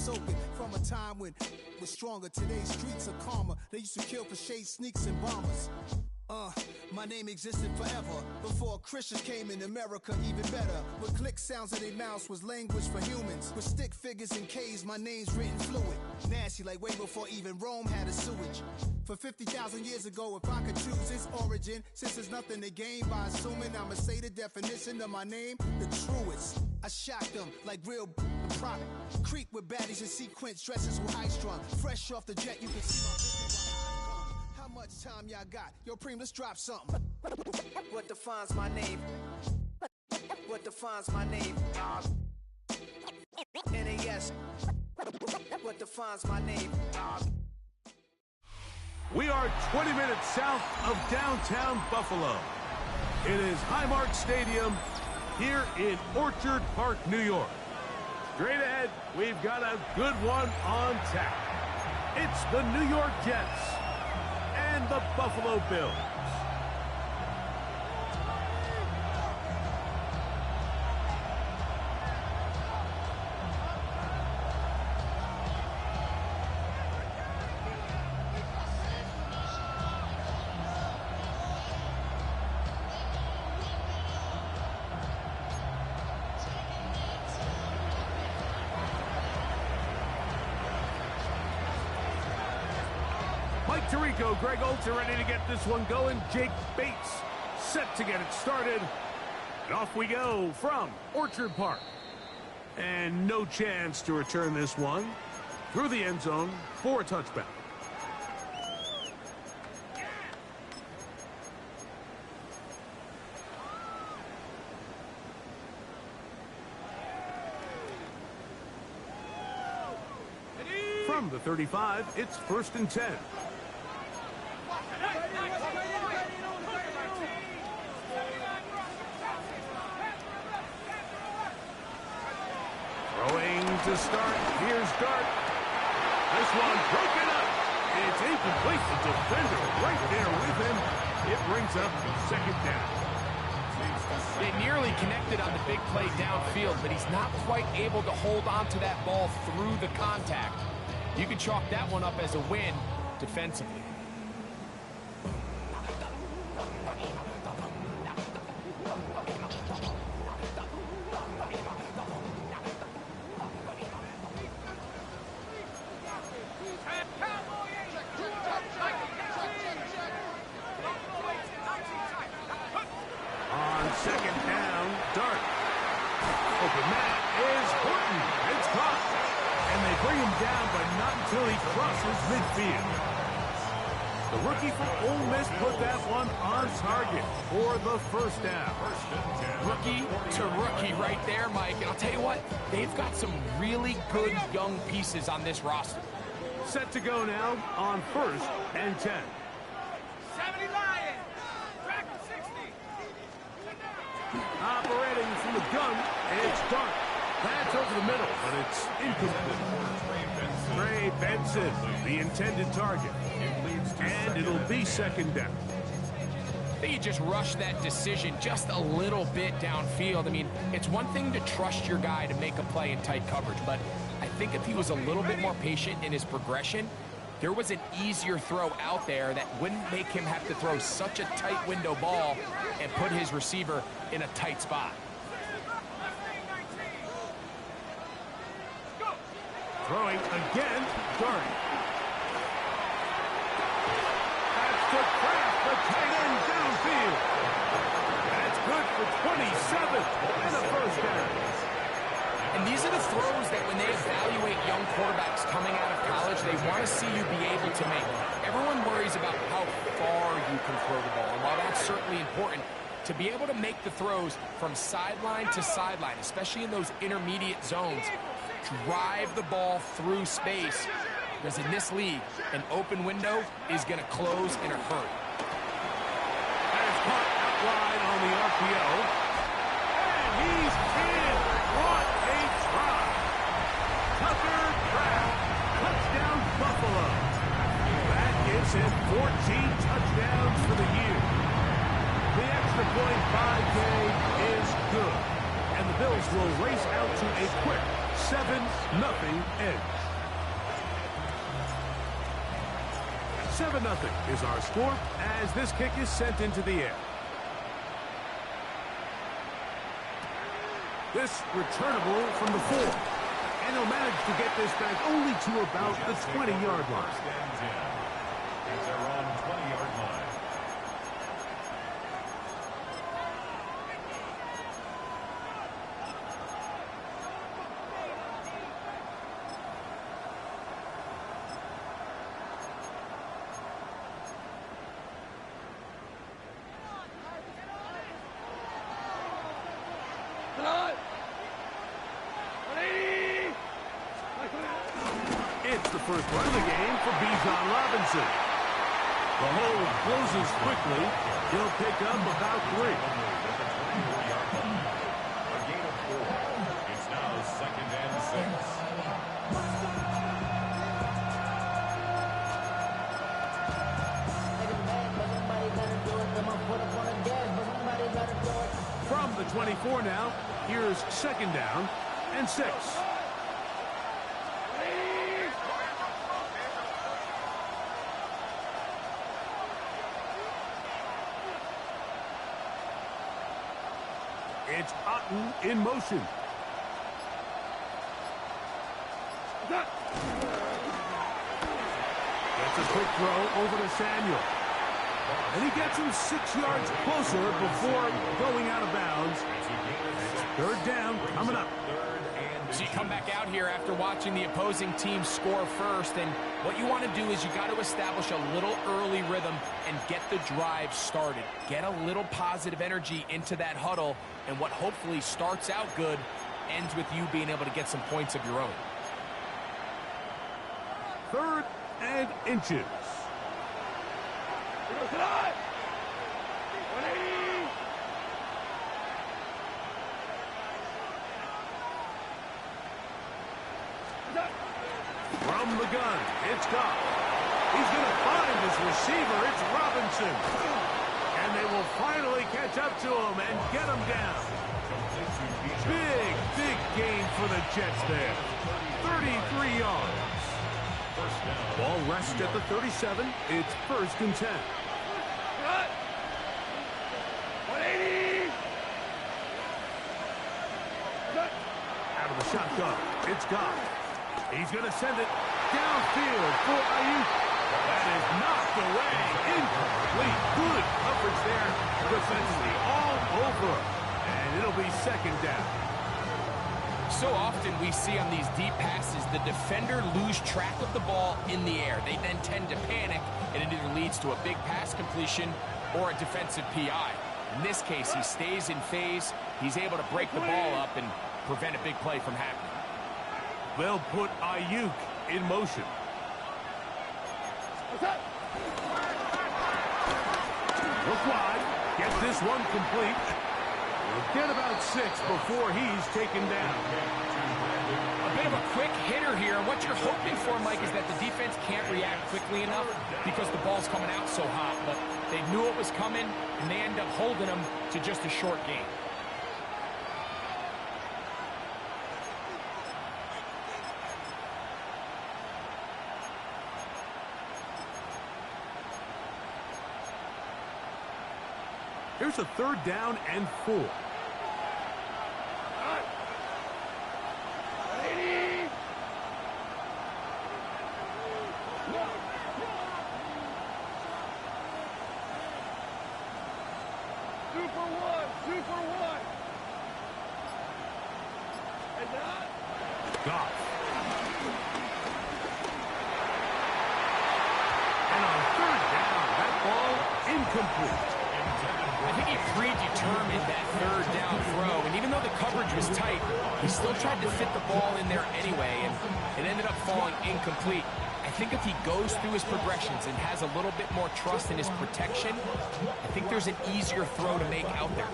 soaking from a time when was stronger. Today's streets are calmer. They used to kill for shade sneaks and bombers. My name existed forever before Christians came in America, even better. With click sounds in their mouths was language for humans. With stick figures and K's, my name's written fluid. Nasty like way before even Rome had a sewage. For 50,000 years ago, if I could choose its origin, since there's nothing to gain by assuming I'ma say the definition of my name, the truest. I shocked them like real prop. Creep with baddies and sequence dresses with high strung. Fresh off the jet, you can see my business. How much time y'all got? Yo, Preem, let's drop something. What defines my name? What defines my name? NAS. What defines my name? We are 20 minutes south of downtown Buffalo. It is Highmark Stadium here in Orchard Park, New York. Straight ahead, we've got a good one on tap. It's the New York Jets and the Buffalo Bills. Mike Tirico, Greg Olsen ready to get this one going. Jake Bates set to get it started. And off we go from Orchard Park. And no chance to return this one through the end zone for a touchback. From the 35, it's 1st and 10. Throwing to start. Here's Dart. This one broken up. It's incomplete. The defender right there with him. It brings up 2nd down. They nearly connected on the big play downfield, but he's not quite able to hold on to that ball through the contact. You can chalk that one up as a win defensively. On 2nd down, Dart. Open man is Horton. It's caught. And they bring him down, but not until he crosses midfield. The rookie from Ole Miss put that one on target for the 1st down. Rookie to rookie right there, Mike. And I'll tell you what, they've got some really good young pieces on this roster. Set to go now on 1st and 10. 70 Lions, track 60. Operating from the gun, it's Dart. That's over the middle, but it's incomplete. Trey Benson, the intended target. And it'll be 2nd down. I think you just rush that decision just a little bit downfield. I mean, it's one thing to trust your guy to make a play in tight coverage, but I think if he was a little bit more patient in his progression, there was an easier throw out there that wouldn't make him have to throw such a tight window ball and put his receiver in a tight spot. Throwing again, Dart. That's to Kraft, the tight end downfield. That's good for 27 and a 1st down. And these are the throws that when they evaluate young quarterbacks coming out of college, they want to see you be able to make. Everyone worries about how far you can throw the ball. And while that's certainly important, to be able to make the throws from sideline to sideline, especially in those intermediate zones, drive the ball through space, because in this league, an open window is going to close in a hurry. That is caught out wide on the RPO. And he's in. What a try. Tucker Kraft, touchdown Buffalo. That gives him 14 touchdowns for the year. The extra point 5K is good. And the Bills will race out to a quick 7-0 edge. 7-0 is our score as this kick is sent into the air. This returnable from the 4. And he'll manage to get this back only to about the 20-yard line. At their own 20-yard line. It's the first run of the game for Bijan Robinson. The hole closes quickly. He'll pick up about 3. A gain of 4. It's now 2nd and 6. From the 24 now, here's 2nd down and 6. It's Otten in motion. Gets a quick throw over to Samuel. And he gets him 6 yards closer before going out of bounds. It's 3rd down coming up. So you come back out here after watching the opposing team score first, and what you want to do is you got to establish a little early rhythm and get the drive started. Get a little positive energy into that huddle, and what hopefully starts out good ends with you being able to get some points of your own. 3rd and inches. From the gun, it's Goff. He's going to find his receiver. It's Robinson. And they will finally catch up to him and get him down. Big gain for the Jets there. 33 yards. Ball rests at the 37. It's 1st and 10. Out of the shotgun, it's Goff. He's going to send it downfield for Ayuk. That is knocked away. Incomplete. Good coverage there. Defensively all over. And it'll be 2nd down. So often we see on these deep passes, the defender lose track of the ball in the air. They then tend to panic, and it either leads to a big pass completion or a defensive PI. In this case, he stays in phase. He's able to break the ball up and prevent a big play from happening. They'll put Ayuk in motion. Look wide. Get this one complete. We'll get about 6 before he's taken down. A bit of a quick hitter here. And what you're hoping for, Mike, is that the defense can't react quickly enough because the ball's coming out so hot. But they knew it was coming, and they end up holding them to just a short game. Here's a 3rd down and 4. Goff. And on 3rd down, that ball incomplete. I think he predetermined that 3rd down throw, and even though the coverage was tight, he still tried to fit the ball in there anyway, and it ended up falling incomplete. I think if he goes through his progressions and has a little bit more trust in his protection, I think there's an easier throw to make out there.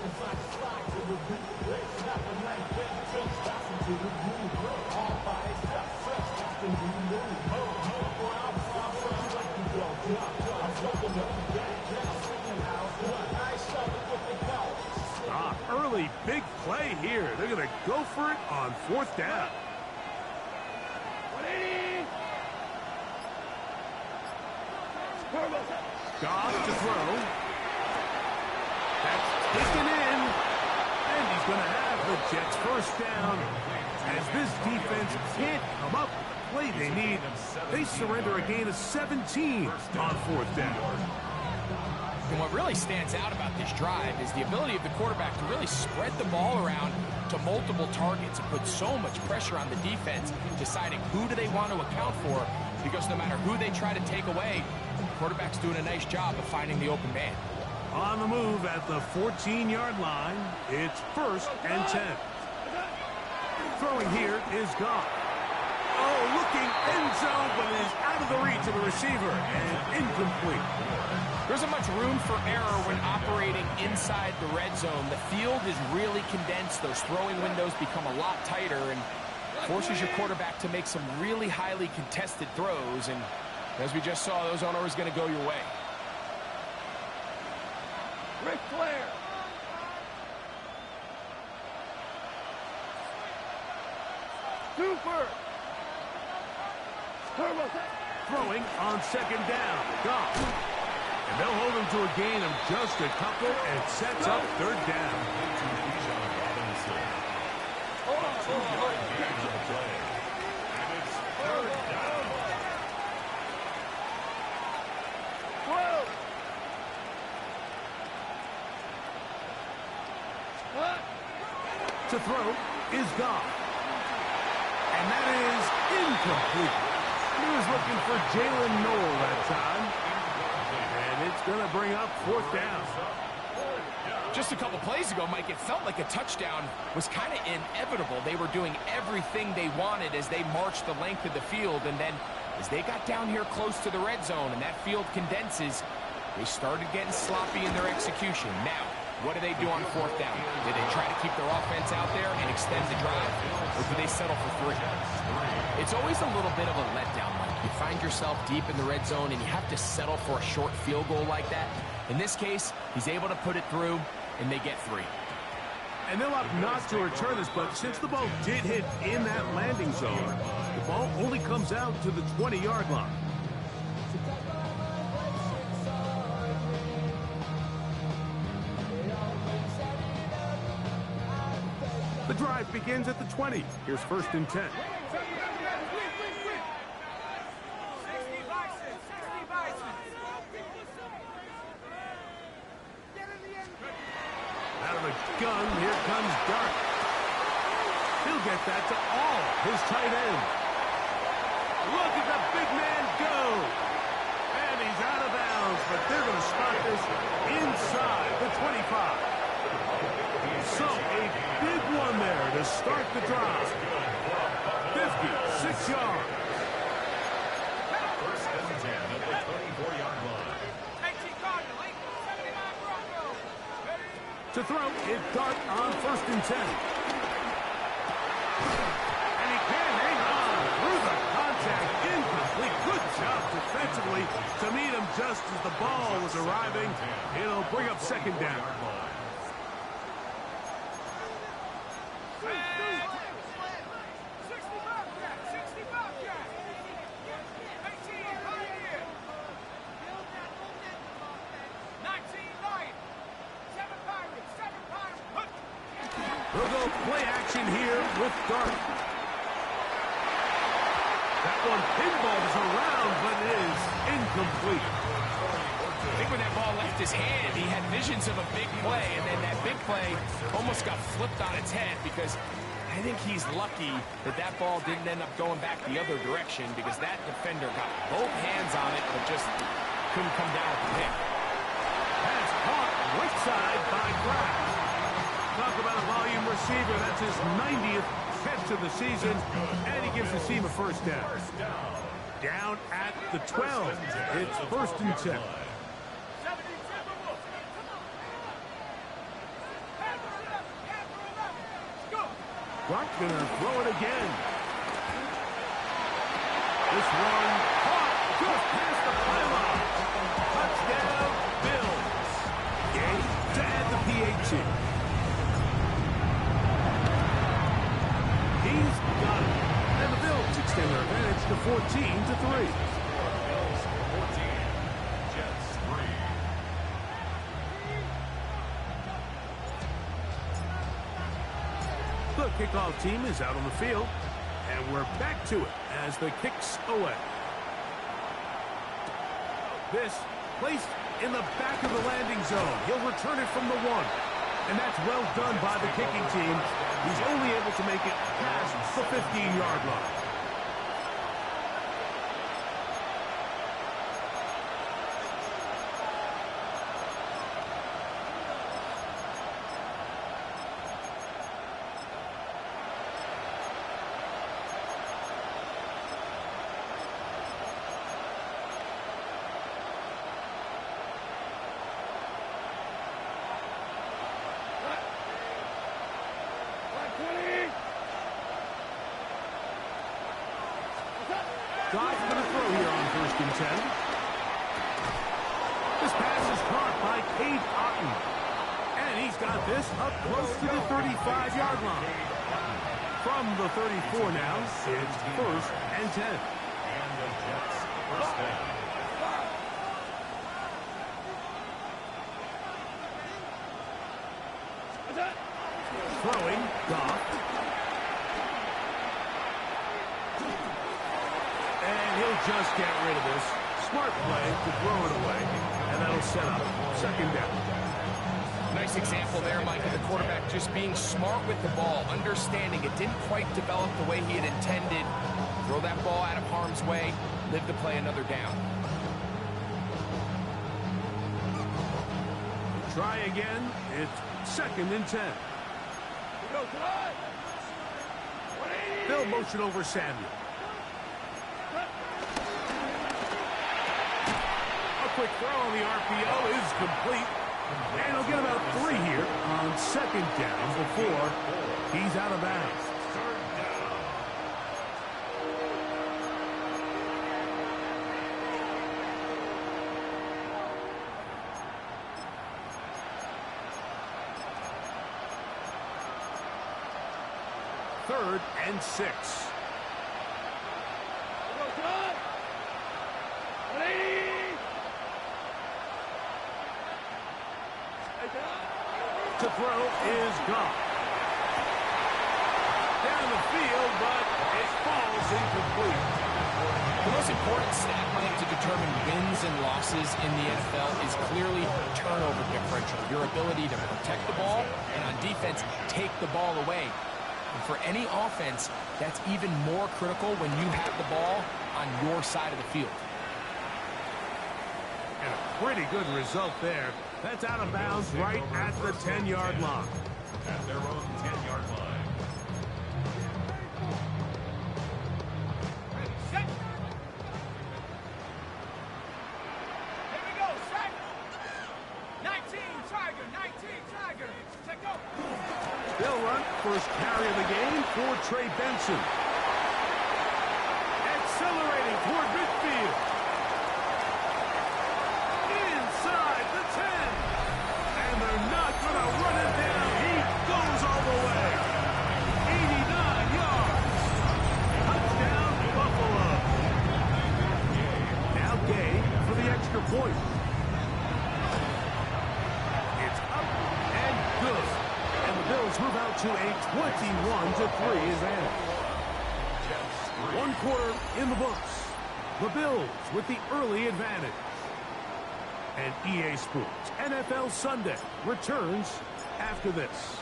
Early big play here. They're going to go for it on 4th down. Goff to throw. That's taken in. And he's going to have the Jets first down. As this defense can't come up with the play they need, they surrender a gain of 17 on fourth down. And what really stands out about this drive is the ability of the quarterback to really spread the ball around to multiple targets and put so much pressure on the defense, deciding who do they want to account for, because no matter who they try to take away, the quarterback's doing a nice job of finding the open man. On the move at the 14-yard line, it's 1st and 10. Throwing here is Goff. Oh, looking end zone, but it is out of the reach of the receiver and incomplete. There isn't much room for error when operating inside the red zone. The field is really condensed. Those throwing windows become a lot tighter and forces your quarterback to make some really highly contested throws. And as we just saw, those aren't always going to go your way. Ric Flair. Cooper. Throwing on 2nd down. Goff. And they'll hold him to a gain of just a couple, and it sets up 3rd down. To throw is Goff. And that is incomplete. He was looking for Jalen Noel that time. And it's going to bring up 4th down. Just a couple plays ago, Mike, it felt like a touchdown was kind of inevitable. They were doing everything they wanted as they marched the length of the field. And then as they got down here close to the red zone and that field condenses, they started getting sloppy in their execution. Now, what do they do on 4th down? Do they try to keep their offense out there and extend the drive, or do they settle for 3? It's always a little bit of a letdown, Mike. You find yourself deep in the red zone, and you have to settle for a short field goal like that. In this case, he's able to put it through, and they get 3. And they'll opt not to return this, but since the ball did hit in that landing zone, the ball only comes out to the 20-yard line. The drive begins at the 20. Here's 1st and 10. Out of the gun, here comes Dart. He'll get that to all his tight end. Look at the big man go. And he's out of bounds, but they're going to spot this inside the 25. So, a big one there to start the drive. 56 yards. 1st and 10 at the 24-yard line. To throw, it's Dart on 1st and 10. And he can't hang on through the contact. Incomplete. Good job defensively to meet him just as the ball was arriving. It'll bring up 2nd down. We'll go play action here with Dart. That one pinballs around, but it is incomplete. I think when that ball left his hand, he had visions of a big play, and then that big play almost got flipped on its head, because I think he's lucky that that ball didn't end up going back the other direction, because that defender got both hands on it, but just couldn't come down with the pick. Pass caught right side by Kraft. Talk about a volume receiver. That's his 90th catch of the season, and he gives the team a 1st down. Down at the 12. It's 1st and 10. Clark's going to throw it again. This one caught just past the pylon. Touchdown, Bills. Gay to add the PAT. He's got it. And the Bills extend their advantage to 14-3. kickoff team is out on the field. And we're back to it as the kick's away. This placed in the back of the landing zone. He'll return it from the 1. And that's well done by the kicking team. He's only able to make it past the 15-yard line. God's going to throw here on 1st and 10. This pass is caught by Cade Otton. And he's got this up close to the 35-yard line. From the 34 now, it's 1st and 10. And the Jets first down. Throwing, Goff. And he'll just get rid of this. Smart play to throw it away. And that'll set up 2nd down. Nice example there, Mike, of the quarterback just being smart with the ball, understanding it didn't quite develop the way he had intended. Throw that ball out of harm's way, live to play another down. Try again. It's 2nd and 10. They'll motion over Samuel. A quick throw on the RPO is complete. And he'll get about 3 here on 2nd down before he's out of bounds. Third and 6. To throw is gone. Down the field, but it falls incomplete. The most important stat, Mike, to determine wins and losses in the NFL is clearly turnover differential. Your ability to protect the ball and on defense, take the ball away. And for any offense, that's even more critical when you have the ball on your side of the field. And a pretty good result there. That's out of bounds right at the 10-yard line. At their own 10-yard line. Ready, set. Here we go, set. 19, Tiger, 19, Tiger. Check go. They'll run first carry of the game for Trey Benson. Accelerating toward midfield. Inside the 10. And they're not going to run it down. He goes all the way. 89 yards. Touchdown, Buffalo. Now Gay for the extra point. It's up and good. And the Bills move out to a 21-3 advantage. 1 quarter in the books. The Bills with the early advantage. And EA Sports NFL Sunday returns after this.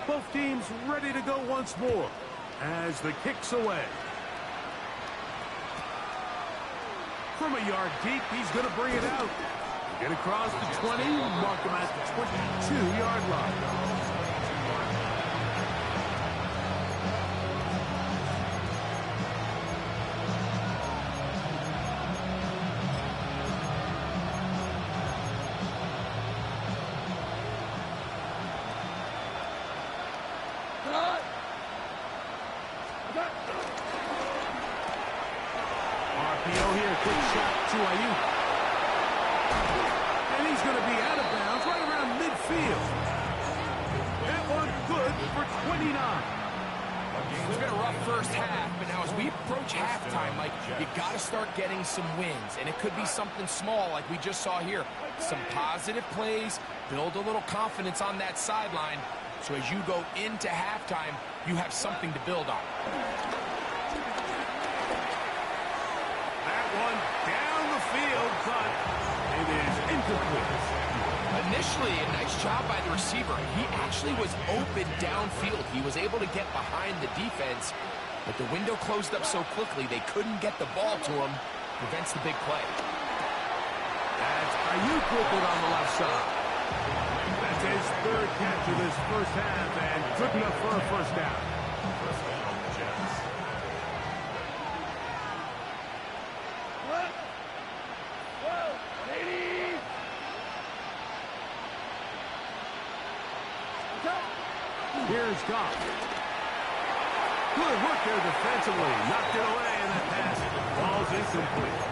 Both teams ready to go once more as the kick's away. From a yard deep, he's going to bring it out. Get across the 20, mark him at the 22-yard line. RPO here, quick shot to Ayuk. And he's going to be out of bounds right around midfield. That one good for 29. It's been a rough first half, but now as we approach halftime, Mike, you got to start getting some wins. And it could be something small like we just saw here. Some positive plays, build a little confidence on that sideline. So as you go into halftime, you have something to build on. That one down the field, but it is incomplete. Initially, a nice job by the receiver. He actually was open downfield. He was able to get behind the defense, but the window closed up so quickly they couldn't get the ball to him. Prevents the big play. That's Ayuk with it on the left side. That's his third catch of this first half, and good enough for a first down. First down, Jets. Here's Goff. Good work there defensively. Knocked it away, and that pass falls incomplete.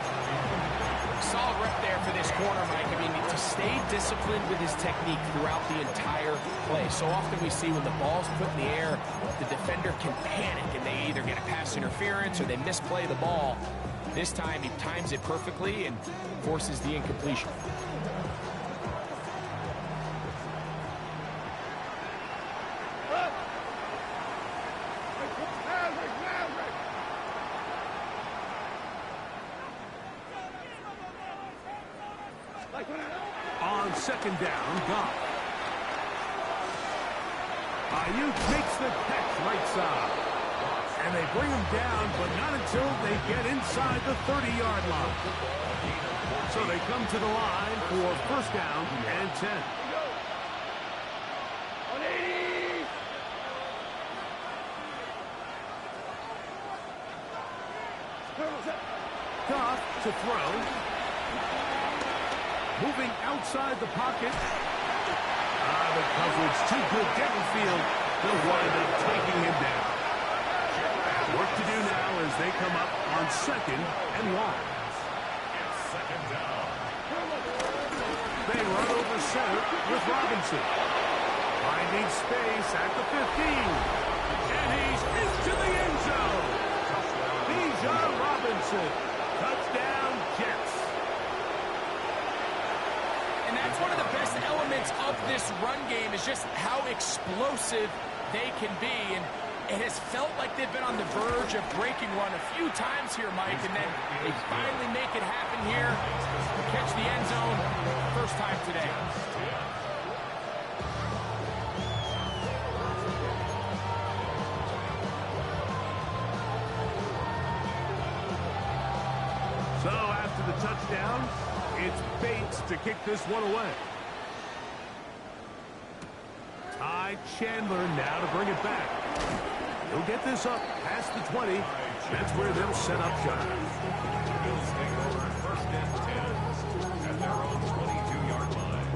Solid rep there for this corner, Mike. I mean, to stay disciplined with his technique throughout the entire play. So often we see when the ball's put in the air, the defender can panic, and they either get a pass interference or they misplay the ball. This time, he times it perfectly and forces the incompletion. On second down, Goff. Ayuk makes the catch right side. And they bring him down, but not until they get inside the 30-yard line. So they come to the line for first down and 10. Goff to throw. Moving outside the pocket. The coverage too good downfield. They'll wind up taking him down. Work to do now as they come up on second and long. Second down. They run over center with Robinson. Finding space at the 15. And he's into the end zone. Bijan Robinson. Touchdown, Jets. And that's one of the best elements of this run game is just how explosive they can be. And it has felt like they've been on the verge of breaking run a few times here, Mike, and then they finally make it happen here. Catch the end zone first time today. So after the touchdown, it's Bates to kick this one away. Ty Chandler now to bring it back. He'll get this up past the 20. That's where they'll set up shop. Bills take over first and 10 at their own 22-yard line.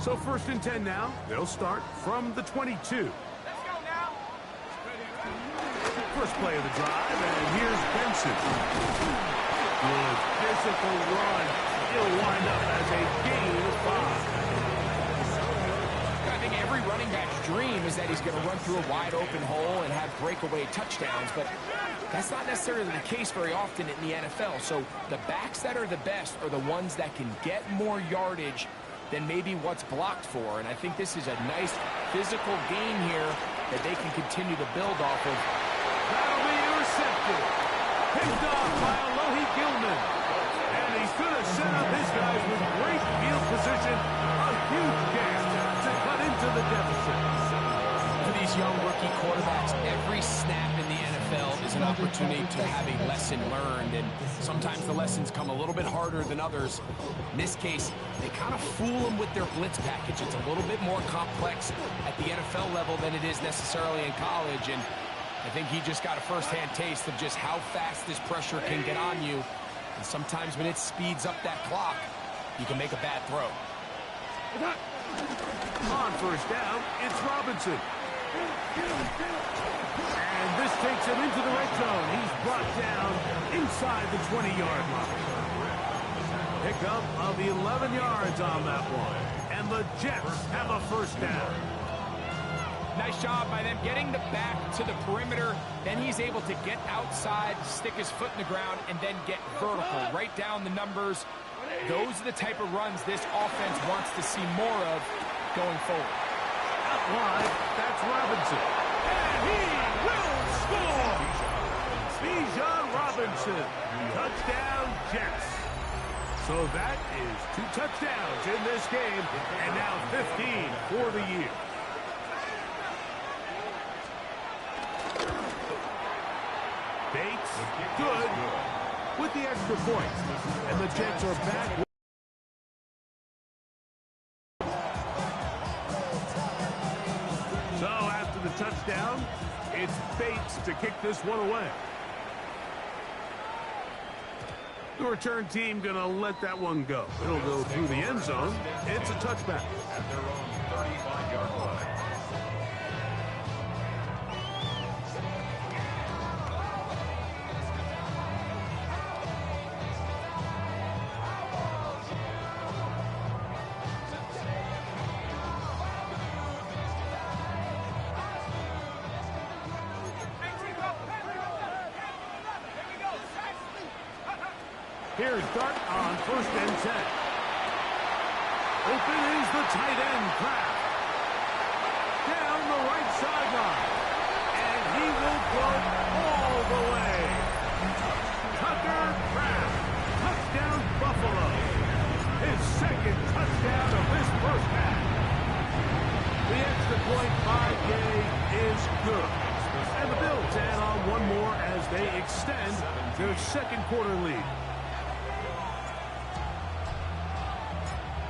So first and 10 now. They'll start from the 22. First play of the drive, and here's Benson. Good physical run. He'll wind up as a gain of 5. I think every running back's dream is that he's going to run through a wide open hole and have breakaway touchdowns, but that's not necessarily the case very often in the NFL. So the backs that are the best are the ones that can get more yardage than maybe what's blocked for. And I think this is a nice physical gain here that they can continue to build off of. That'll be intercepted. Picked off by Alohi Gilman. And he's going to set up his guys with great field position. A huge gain to cut into the deficit. For these young rookie quarterbacks, every snap in the NFL is an opportunity to have a lesson learned. And sometimes the lessons come a little bit harder than others. In this case, they kind of fool them with their blitz package. It's a little bit more complex at the NFL level than it is necessarily in college. And I think he just got a first-hand taste of just how fast this pressure can get on you. And sometimes when it speeds up that clock, you can make a bad throw. On first down, it's Robinson. And this takes him into the red zone. He's brought down inside the 20-yard line. Pickup of 11 yards on that one. And the Jets have a first down. Nice job by them getting the back to the perimeter. Then he's able to get outside, stick his foot in the ground, and then get vertical, right down the numbers. Those are the type of runs this offense wants to see more of going forward. Out wide, that's Robinson. And he will score! Bijan Robinson, touchdown Jets. So that is 2 touchdowns in this game, and now 15 for the year. Bates, good, with the extra point. And the Jets are back. So after the touchdown, it's Bates to kick this one away. The return team going to let that one go. It'll go through the end zone. It's a touchback. At their own 35-yard line. Here's Dart on 1st and 10. Open is the tight end, Kraft. Down the right sideline. And he will go all the way. Tucker Kraft. Touchdown, Buffalo. His 2nd touchdown of this first half. The extra point by Gay is good. And the Bills add on one more as they extend their 2nd quarter lead.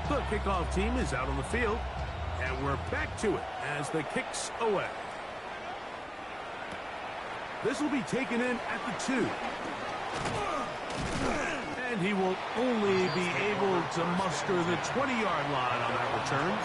The kickoff team is out on the field, and we're back to it as the kick's away. This will be taken in at the 2. And he will only be able to muster the 20-yard line on that return.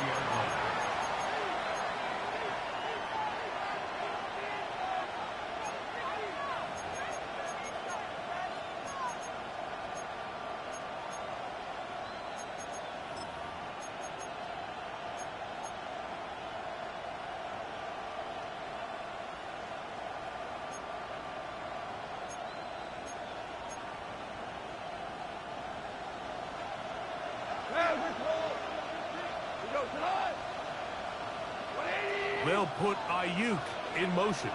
They'll put Ayuk in motion.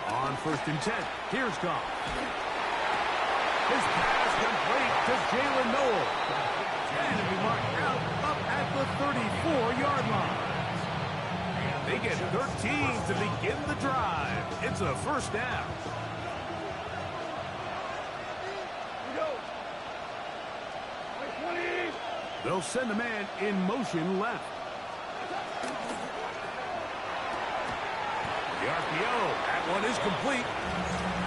On 1st and 10, here's Goff. His pass complete to Jalen Noel. And it'll be marked out up at the 34-yard line. They get 13 to begin the drive. It's a 1st down. They'll send a man in motion left. The RPO, that one is complete.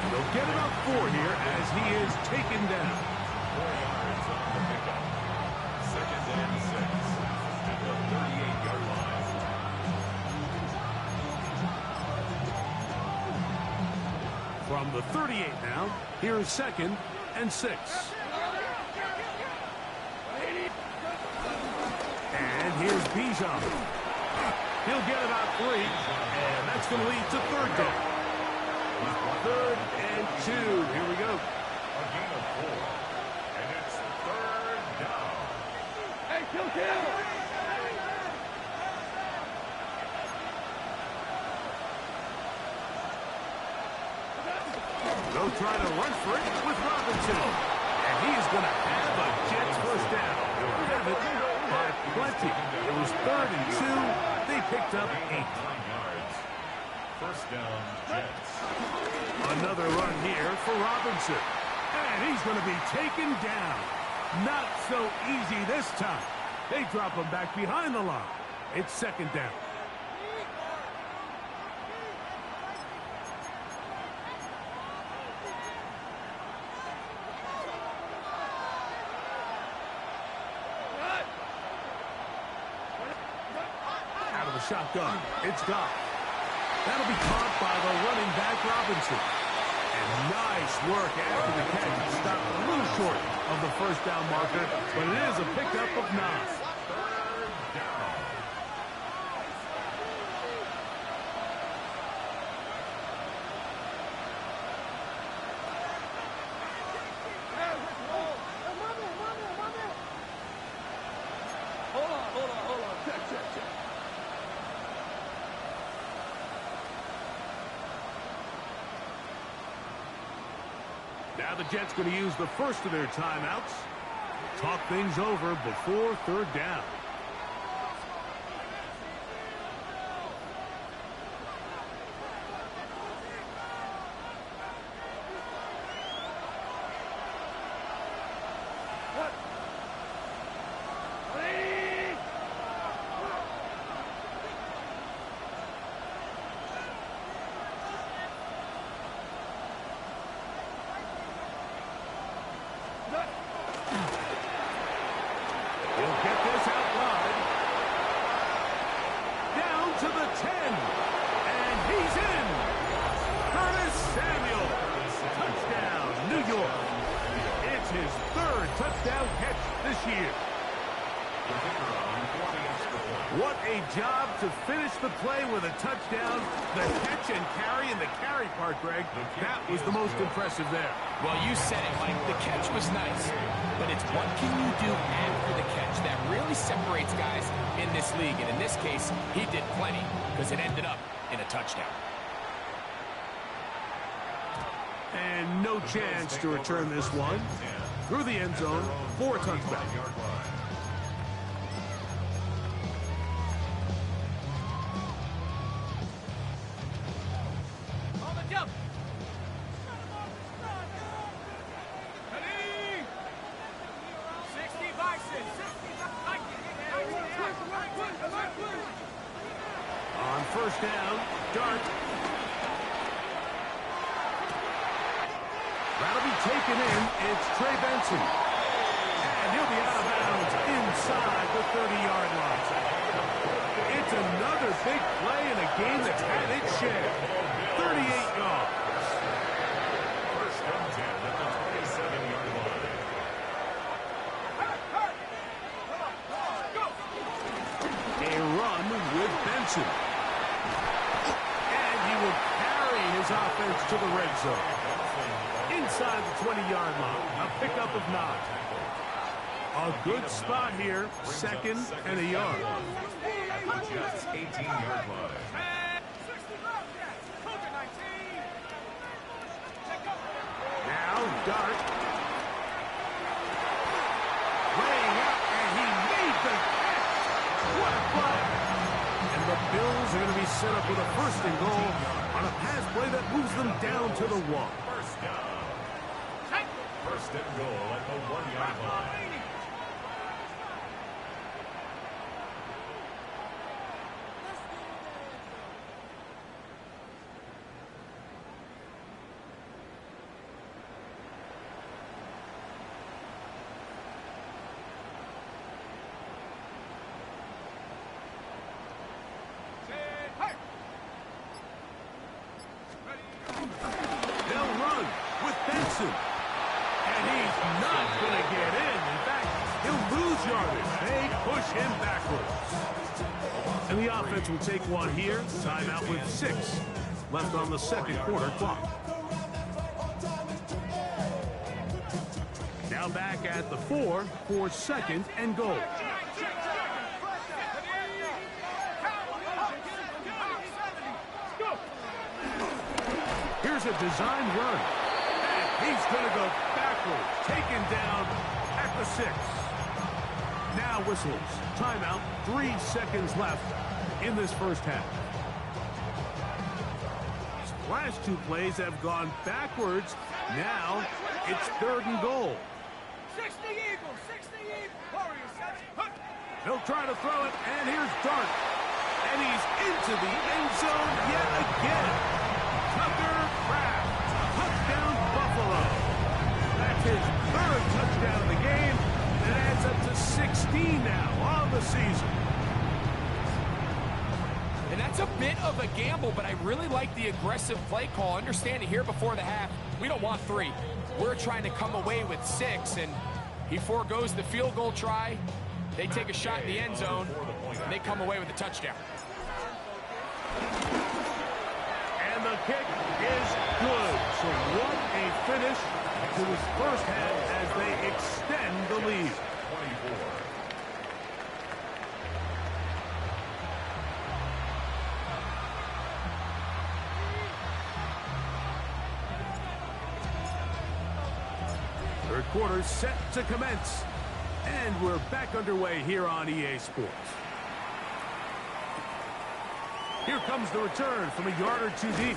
They'll get about 4 here as he is taken down. 4 yards on the pickup. 2nd and 6 at the 38-yard line. From the 38 now, here's 2nd and 6. And here's Bijan. He'll get about 3, and that's going to lead to 3rd down. 3rd and 2. Here we go. A gain of 4. And it's 3rd down. Hey, kill! They'll try to run for it with Robinson. And he is going to have a Jets 1st down. They'll have it by plenty. It was 3rd and 2. They picked up 8. 9 yards. 1st down, Jets. Another run here for Robinson. And he's going to be taken down. Not so easy this time. They drop him back behind the line. It's 2nd down. Out of the shotgun. It's Goff. That'll be caught by the running back, Robinson. And nice work after the catch. Stopped a little short of the 1st down marker, but it is a pickup of 9. Now the Jets going to use the first of their timeouts. Talk things over before third down. He'll get this out wide. Down to the 10. And he's in. Curtis Samuel. Touchdown, New York. It's his third touchdown catch this year. What a job to finish the play with a touchdown. The catch and carry, and the carry part, Greg, that was the most impressive there. Well, you said it, Mike. The catch was nice, but it's what can you do after the catch that really separates guys in this league. And in this case, he did plenty because it ended up in a touchdown. And no chance to return this one. Through the end zone for a touchback. On first down, Dart. That'll be taken in. It's Trey Benson. And he'll be out of bounds inside the 30-yard line. It's another big play in a game that's had its share. 38 yards. First and 10 at the 27-yard line. A run with Benson. And he will carry his offense to the red zone. Inside the 20-yard line. A pickup of 9. A good spot here. Second and a yard. Jets 18-yard line. Now Dart. Laying out, and he made the catch. What a play. And the Bills are going to be set up with a first and goal on a pass play that moves them down to the 1. First down. First and goal at the 1-yard line. They'll run with Benson. And he's not going to get in. In fact, he'll lose yardage. They push him backwards. And the offense will take one here. Timeout with 6 left on the second quarter clock. Now back at the 4 for second and goal. Here's a design run. And he's going to go backwards. Taken down at the 6. Now whistles. Timeout. 3 seconds left in this first half. His last 2 plays have gone backwards. Now it's third and goal. 60 Eagles, 60 Eagles. Warriors, He'll try to throw it, and here's Dart. And he's into the end zone yet again. Tucker Kraft. Touchdown, Buffalo. That's his third touchdown of the game. It adds up to 16 now on the season. And that's a bit of a gamble, but I really like the aggressive play call. Understanding here before the half, we don't want 3. We're trying to come away with 6, and he forgoes the field goal try. They take a shot in the end zone, and they come away with a touchdown. And the kick is good. So what a finish to his first half as they extend the lead. 24. Third quarter set to commence. And we're back underway here on EA Sports. Here comes the return from a yard or two deep.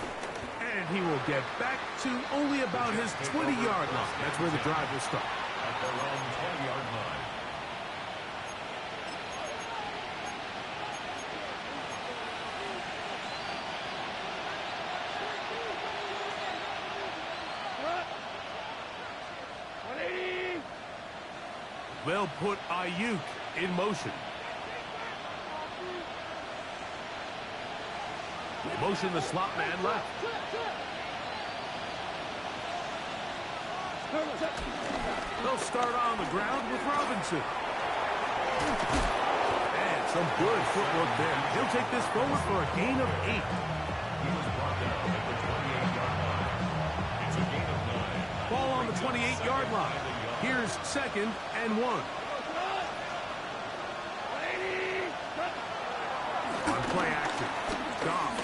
And he will get back to only about his 20-yard line. That's where the drive will start. At their own 20-yard line. They'll put Ayuk in motion. Motion the slot man left. They'll start on the ground with Robinson. And some good footwork there. He'll take this forward for a gain of 8. He was brought down at the 28-yard line. It's a gain of 9. Ball on the 28-yard line. Here's 2nd and 1. On play action. Goff.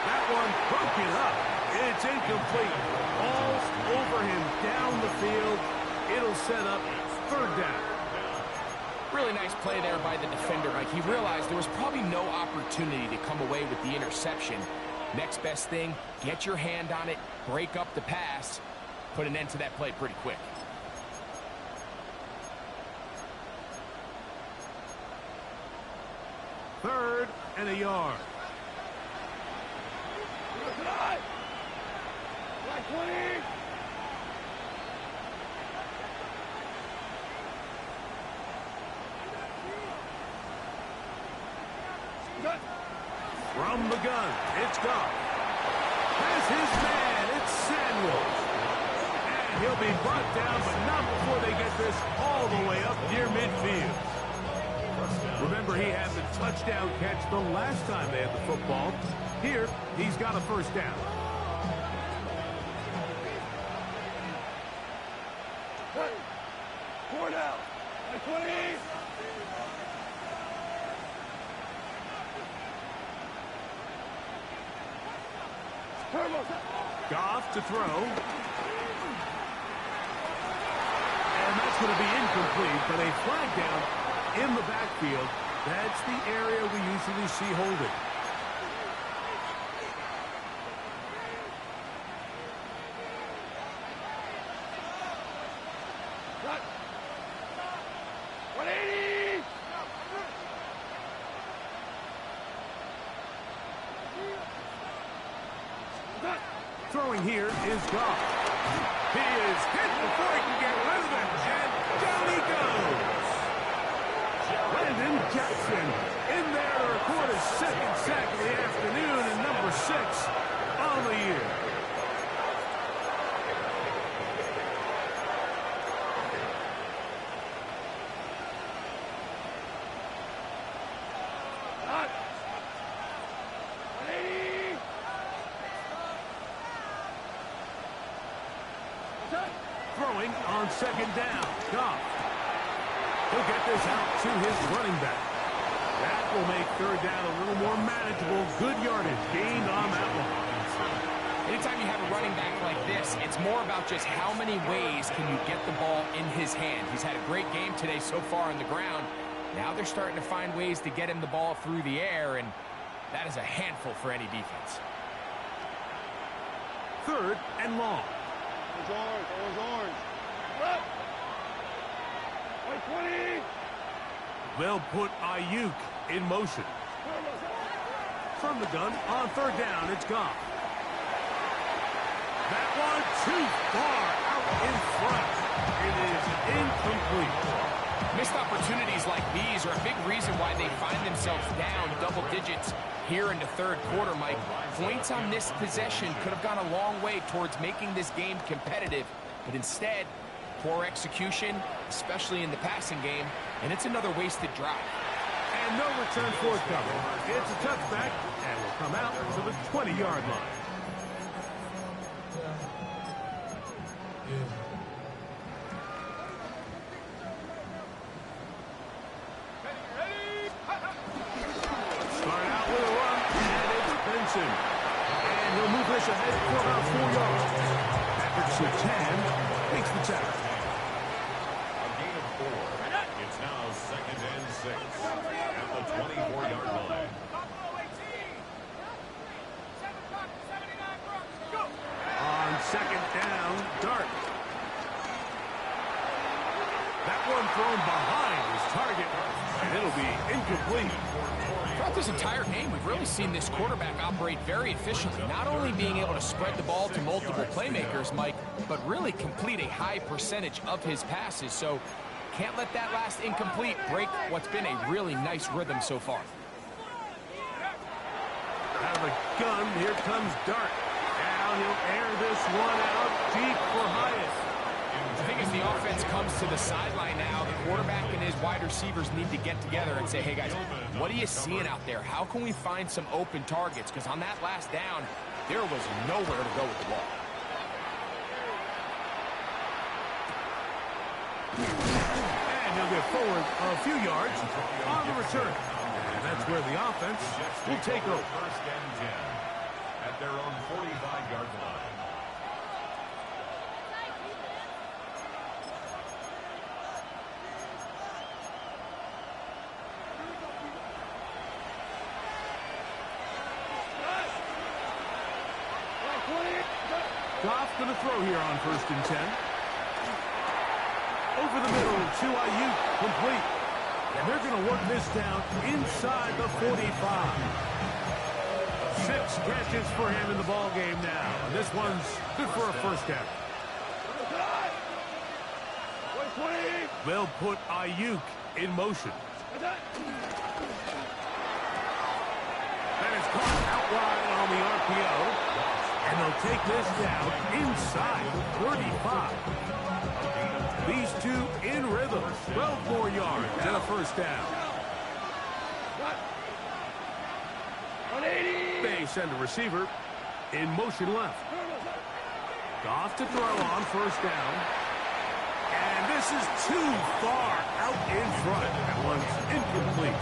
That one broken up. It's incomplete. Ball's over him down the field. It'll set up 3rd down. Really nice play there by the defender, Mike. He realized there was probably no opportunity to come away with the interception. Next best thing, get your hand on it, break up the pass, put an end to that play pretty quick. Third and a yard. From the gun, it's Goff. Has his man, it's Samuels. And he'll be brought down, but not before they get this all the way up near midfield. Remember, he had the touchdown catch the last time they had the football. Here, he's got a 1st down. Four down. 20. Goff to throw. And that's going to be incomplete, but a flag down in the backfield. That's the area we usually see holding. Throwing here is Goff. He is hit before he can get rid of it, and down he goes. Landon Jackson in there to record his 2nd sack of the afternoon and number 6 on the year. Throwing on 2nd down. Goff. He'll get this out to his running back. That will make 3rd down a little more manageable. Good yardage gained on that one. Anytime you have a running back like this, it's more about just how many ways can you get the ball in his hand. He's had a great game today so far on the ground. Now they're starting to find ways to get him the ball through the air, and that is a handful for any defense. 3rd and long. Orange. What? 20. They'll put Ayuk in motion. From the gun on 3rd down, it's Goff. That one too far out in front. It is incomplete. Missed opportunities like these are a big reason why they find themselves down double digits here in the 3rd quarter, Mike. Points on this possession could have gone a long way towards making this game competitive, but instead, poor execution, especially in the passing game, and it's another wasted drive. And no return forthcoming. It's a touchback, and will come out to the 20-yard line. Start out with a run, and it's Benson. And he'll move this ahead for about 4 yards. After offensive 10 makes the tackle. A gain of 4. It's now 2nd and 6 at the 24-yard line. On 2nd down, Dart. That one thrown behind his target, and it'll be incomplete. Throughout this entire game, we've really seen this quarterback operate very efficiently, not only being able to spread the ball to multiple playmakers, Mike, but really complete a high percentage of his passes. So can't let that last incomplete break what's been a really nice rhythm so far. Out of the gun, here comes Dart. Now he'll air this one out deep for Hyatt. I think as the offense comes to the sideline now, the quarterback and his wide receivers need to get together and say, hey guys, what are you seeing out there? How can we find some open targets? Because on that last down, there was nowhere to go with the ball. And he'll get forward a few yards on the return. And that's where the offense will take over. 1st and 10 at their own 45-yard line. Goff going to throw here on 1st and 10. Over the middle to Ayuk, complete. And they're going to work this down inside the 45. 6 catches for him in the ball game now. And this one's good for a 1st down. They'll put Ayuk in motion. That is caught out wide on the RPO. And they'll take this down inside the 35. These two in rhythm. 12 more yards and a 1st down. They send a receiver in motion left. Goff to throw on 1st down. And this is too far out in front. That one's incomplete.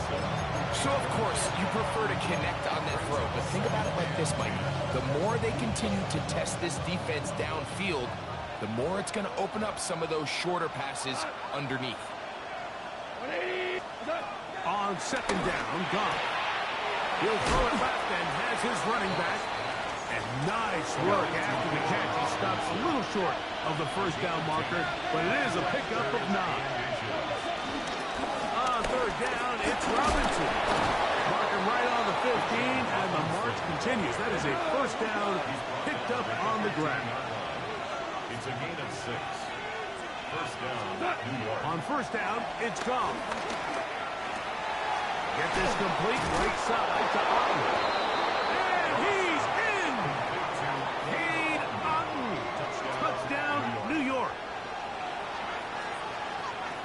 So, of course, you prefer to connect on that throw, but think about it like this, Mike. The more they continue to test this defense downfield, the more it's going to open up some of those shorter passes underneath. On 2nd down, Goff. He'll throw it left and has his running back. And nice work after the catch. He stops a little short of the 1st down marker, but it is a pickup of 9. On 3rd down, it's Robinson. Mark him right on the 15, and the march continues. That is a 1st down picked up on the ground. It's a gain of 6. 1st down, New York. On 1st down, it's Goff. Get this complete right side to Otten. And he's in! Cade Otten. Touchdown, New York.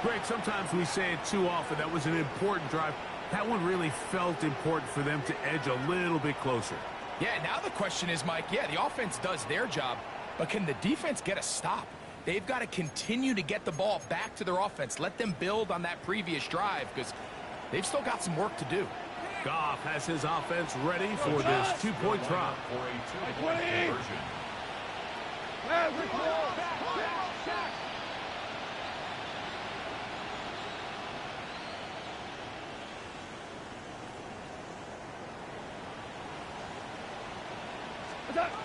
Greg, sometimes we say it too often. That was an important drive. That one really felt important for them to edge a little bit closer. Yeah, now the question is, Mike, yeah, the offense does their job, but can the defense get a stop? They've got to continue to get the ball back to their offense. Let them build on that previous drive because they've still got some work to do. Goff has his offense ready for this 2-point try. For a 2-point conversion.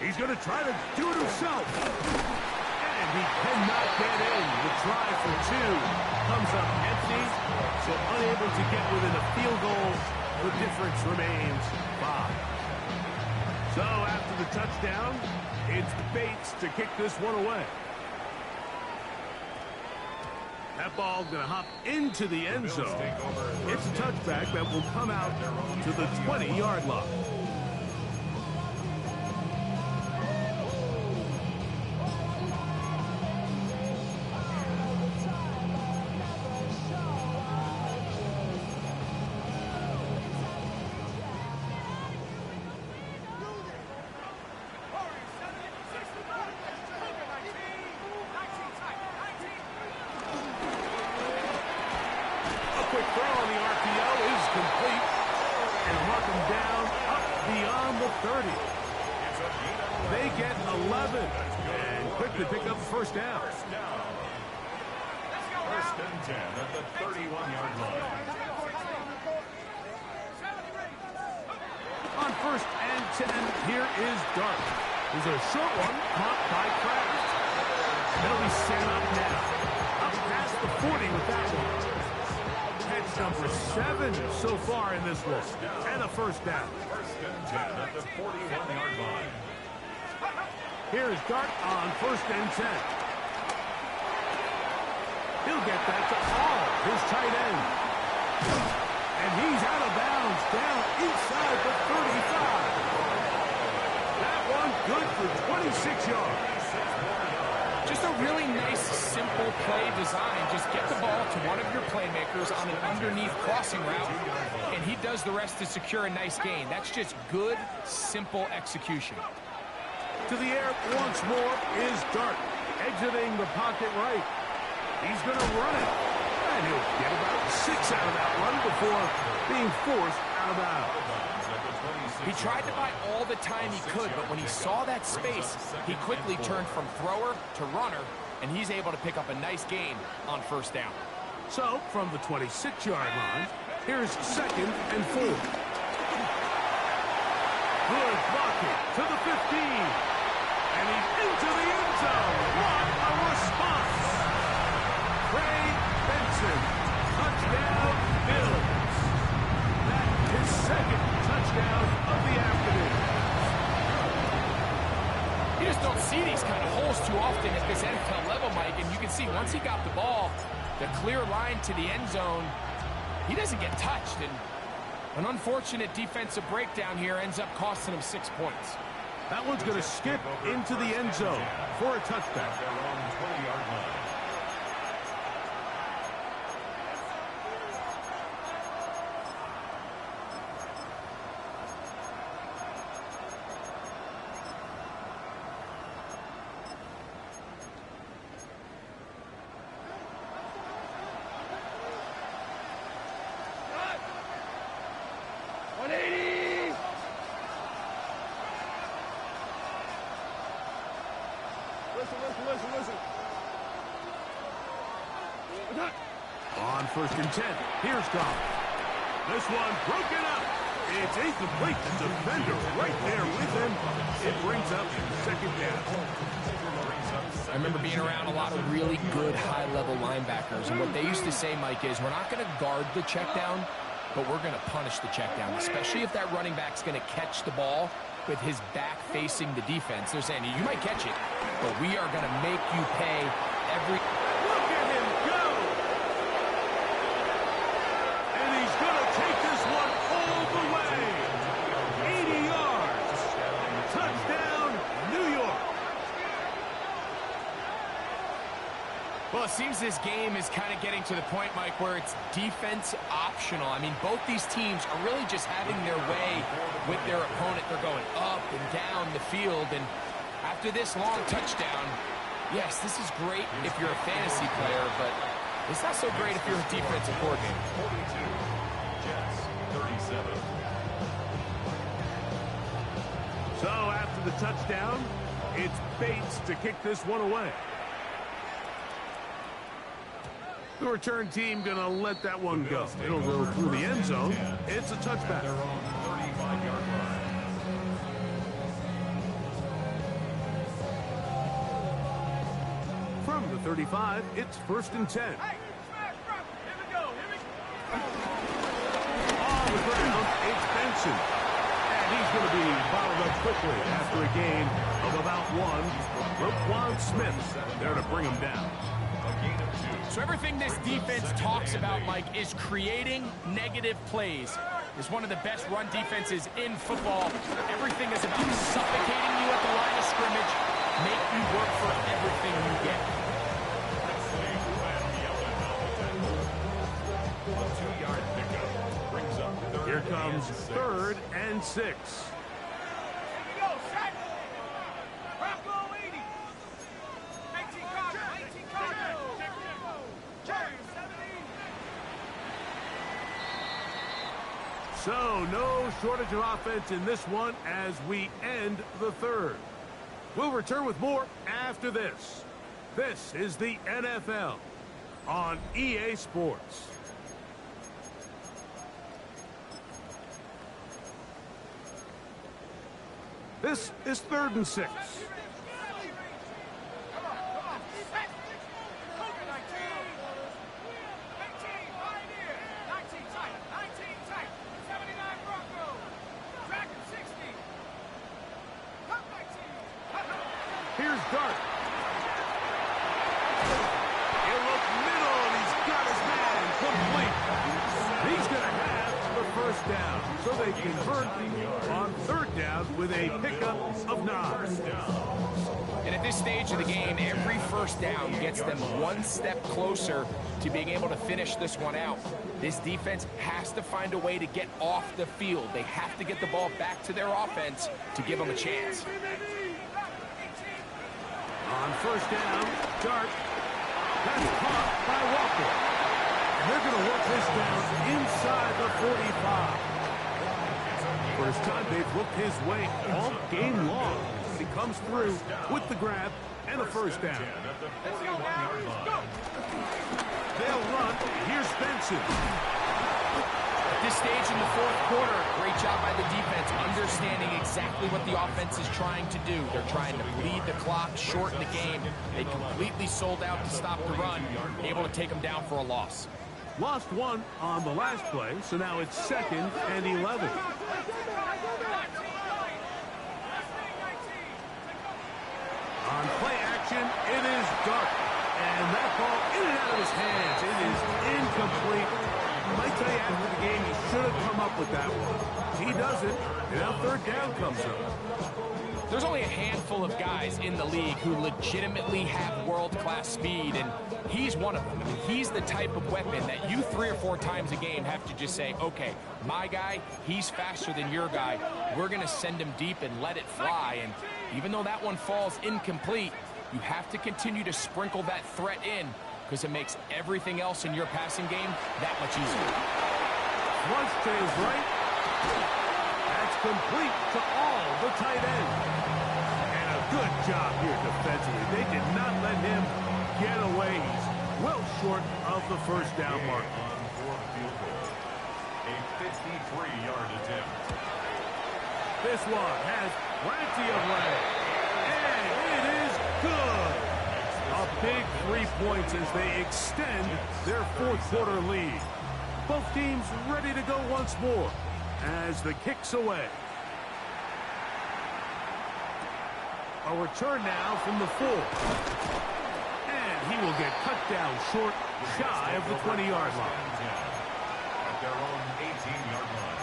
He's going to try to do it himself. And he cannot get in. The try for 2 comes up empty, so unable to get within a field goal. The difference remains 5. So after the touchdown, it's Bates to kick this one away. That ball going to hop into the end zone. It's a touchback that will come out to the 20-yard line. Quick throw on the RPO is complete. And mark him down up beyond the 30. They get 11. And quickly pick up first down. First and 10 at the 31-yard line. On first and 10, here is Dart. There's a short one caught by Kraft. They'll be set up now. Up past the 40 with that one. Catch number 7 so far in this one. And a first down. First and 10 at the 41-yard line. Here's Dart on first and 10. He'll get that to Hall, his tight end. And he's out of bounds down inside the 35. That one good for 26 yards. Just a really nice, simple play design. Just get the ball to one of your playmakers on an underneath crossing route, and he does the rest to secure a nice gain. That's just good, simple execution. To the air once more is Dart, exiting the pocket right. He's going to run it, and he'll get about 6 out of that run before being forced out of bounds. He tried to buy all the time he could, but when he saw that space, he quickly turned from thrower to runner, and he's able to pick up a nice gain on first down. So, from the 26-yard line, here's second and 4. Good blocking to the 15. And he's into the end zone. What a response! Trey Benson, touchdown Bills. That's his second touchdown of the afternoon. You just don't see these kind of holes too often at this NFL level, Mike, and you can see once he got the ball, the clear line to the end zone, he doesn't get touched, and an unfortunate defensive breakdown here ends up costing him 6 points. That one's going to skip into the end zone for a touchdown. Their own 20-yard line. Listen. On first and 10, here's Goff. This one broken up. It's incomplete. The defender right there with him. It brings up second down. I remember being around a lot of really good high-level linebackers, and what they used to say, Mike, is we're not going to guard the check down, but we're going to punish the check down, especially if that running back's going to catch the ball with his back facing the defense. They're saying, you might catch it, but we are going to make you pay every... Look at him go! And he's going to take this one all the way. 80 yards. Touchdown, New York. Well, it seems this game is kind of getting to the point, Mike, where it's defense optional. I mean, both these teams are really just having their way with their opponent. They're going up and down the field, and after this long touchdown, yes, this is great if you're a fantasy player, but it's not so great if you're a defensive coordinator. 42, Jets 37. So after the touchdown, it's Bates to kick this one away. The return team going to let that one go. It'll go through the end zone. It's a touchback. Their own 35-yard line. From the 35, it's first and 10. Hey, smash, bro. Here we go. On the ground, it's Benson. And he's going to be followed up quickly after a gain of about 1. Roquan Smith there to bring him down. A gain of 2. So everything this defense talks about, Mike, is creating negative plays. It's one of the best run defenses in football. Everything is about suffocating you at the line of scrimmage, make you work for everything you get. A 2-yard pickup brings up Here comes 3rd and 6. Here we go, set. Bronco 80. 19 Carter, 19 Carter. Jerry, 17. So no shortage of offense in this one as we end the 3rd. We'll return with more after this. This is the NFL on EA Sports. This is 3rd and 6. Here's Dart. He'll look middle, and he's got his man complete. He's going to have the first down, so they convert on 3rd down with a pickup of 9. And at this stage of the game, every first down gets them one step closer to being able to finish this one out. This defense has to find a way to get off the field. They have to get the ball back to their offense to give them a chance. On 1st down, Dart. That's caught by Walker. And they're going to work this down inside the 45. First time they've looked his way all game long. He comes through with the grab and a first down. They'll run. Here's Benson. At this stage in the 4th quarter, great job by the defense, understanding exactly what the offense is trying to do. They're trying to bleed the clock, shorten the game. They completely sold out to stop the run, able to take them down for a loss. Lost one on the last play, so now it's 2nd and 11. On play action, it is Dart. And that ball in and out of his hands. It is incomplete. I might tell you after the game, he should have come up with that one. He doesn't, and now 3rd down comes up. There's only a handful of guys in the league who legitimately have world-class speed, and he's one of them. I mean, he's the type of weapon that you 3 or 4 times a game have to just say, okay, my guy, he's faster than your guy. We're going to send him deep and let it fly, and even though that one falls incomplete, you have to continue to sprinkle that threat in because it makes everything else in your passing game that much easier. Flush to his right. That's complete to all the tight end. And a good job here defensively. They did not let him get away. He's well short of the first down mark. On 4th field goal. A 53-yard attempt. This one has plenty of leg. And it is good. A big 3 points as they extend their 4th quarter lead. Both teams ready to go once more as the kick's away. A return now from the 4. And he will get cut down short, shy of the 20-yard line. At their own 18-yard line.